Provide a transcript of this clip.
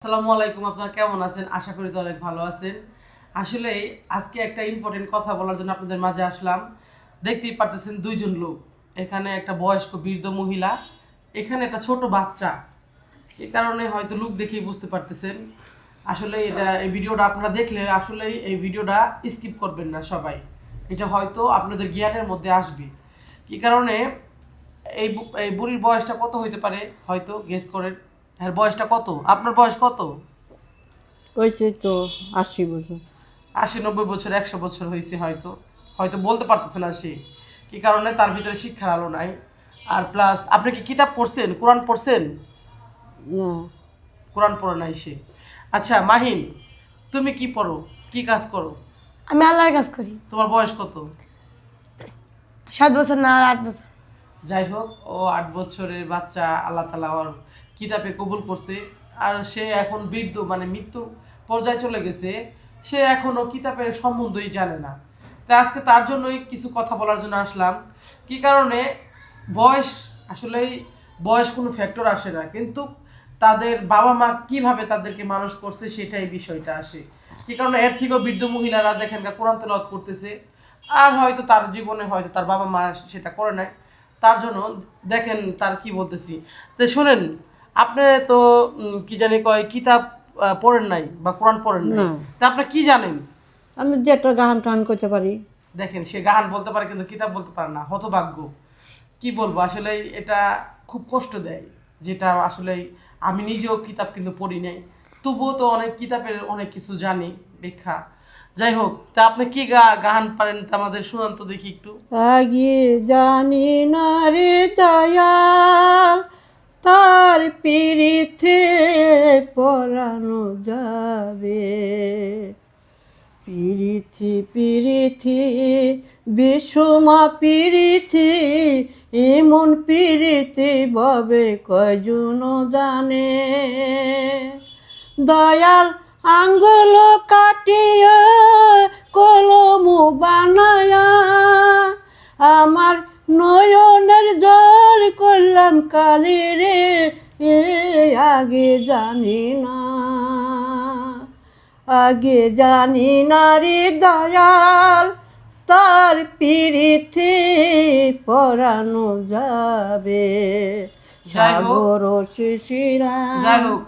আসসালামু আলাইকুম, আপনারা কেমন আছেন? আশা করি তো অনেক ভালো আছেন। আসলে আজকে একটা ইম্পর্টেন্ট কথা বলার জন্য আপনাদের মাঝে আসলাম। দেখতেই পারতেছেন দুইজন লোক, এখানে একটা বয়স্ক বৃদ্ধ মহিলা, এখানে একটা ছোট বাচ্চা। এই কারণে হয়তো লোক দেখেই বুঝতে পারতেছেন। আসলে এই ভিডিওটা আপনারা দেখলে আসলে এই ভিডিওটা স্কিপ করবেন না সবাই। এটা হয়তো আপনাদের জ্ঞানের মধ্যে আসবে। কি কারণে এই বুড়ির বয়সটা কত হইতে পারে হয়তো গেস করেন। হ্যাঁ, বয়সটা কত? আপনার বয়স কত? হয়েছে তো 80 বছর। 80-90 বছর, 100 বছর হয়েছে হয়তো। হয়তো বলতে পারতেছে না সে, কি কারণে তার ভিতরে শিক্ষার আলো নাই। আর প্লাস আপনি কি কিতাব পড়ছেন, কোরআন পড়ছেন? না, কোরআন পড়ে নাই সে। আচ্ছা মাহিন, তুমি কি পড়ো, কি কাজ করো? আমি আল্লাহর কাজ করি। তোমার বয়স কত? 7 বছর না আর 8 বছর। যাই হোক, ও 8 বছরের বাচ্চা, আল্লাহ তালা ওর কিতাবে কবুল করছে। আর সে এখন বৃদ্ধ, মানে মৃত্যুর পর্যায়ে চলে গেছে। সে এখনো কিতাবের সম্বন্ধই জানে না। তাই আজকে তার জন্যই কিছু কথা বলার জন্য আসলাম। কি কারণে? বয়স আসলেই বয়স কোনো ফ্যাক্টর আসে না, কিন্তু তাদের বাবা মা কিভাবে তাদেরকে মানুষ করছে সেটাই বিষয়টা আসে। কি কারণে এর থেকেও বৃদ্ধ মহিলারা দেখেন কোরআন তেলাওয়াত করতেছে, আর হয়তো তার জীবনে হয়তো তার বাবা মা সেটা করে নাই। তার জন্য দেখেন তার কি বলতেছি। তো শোনেন, আপনি তো কি জানি কয় কিতাব পড়েন নাই বা কোরআন পড়েন নাই, না। তা আপনি কি জানেন? আমি যেটা গান টান করতে পারি। দেখেন সে গান বলতে পারে কিন্তু কিতাব বলতে পারে না, হতভাগ্য। কি বলবো, আসলে এটা খুব কষ্ট দেয়। যেটা আসলে আমি নিজেও কিতাব কিন্তু পড়ি নাই, তবুও তো অনেক কিতাবের অনেক কিছু জানি ব্যাখ্যা। যাই হোক, তা আপনি কি গান পারেন তা আমাদের শুনান তো দেখি একটু। আগে জানি না রে দয়াল, তার পিরিতে পরানো যাবে। পিরিতি পিরিতি বিষমা পিরিতি, এমন পিরিতি ভাবে কয়জন জানে। দয়াল আঙ্গুল কাটিয়া কলম বানায়া, আমার নয়নের জল করলাম কালি রে। এ আগে জানি না, আগে জানি না রে দয়াল, তার পিরিতি পরানো যাবে। যাই হোক, সাগর শিশিরা। যাই হোক।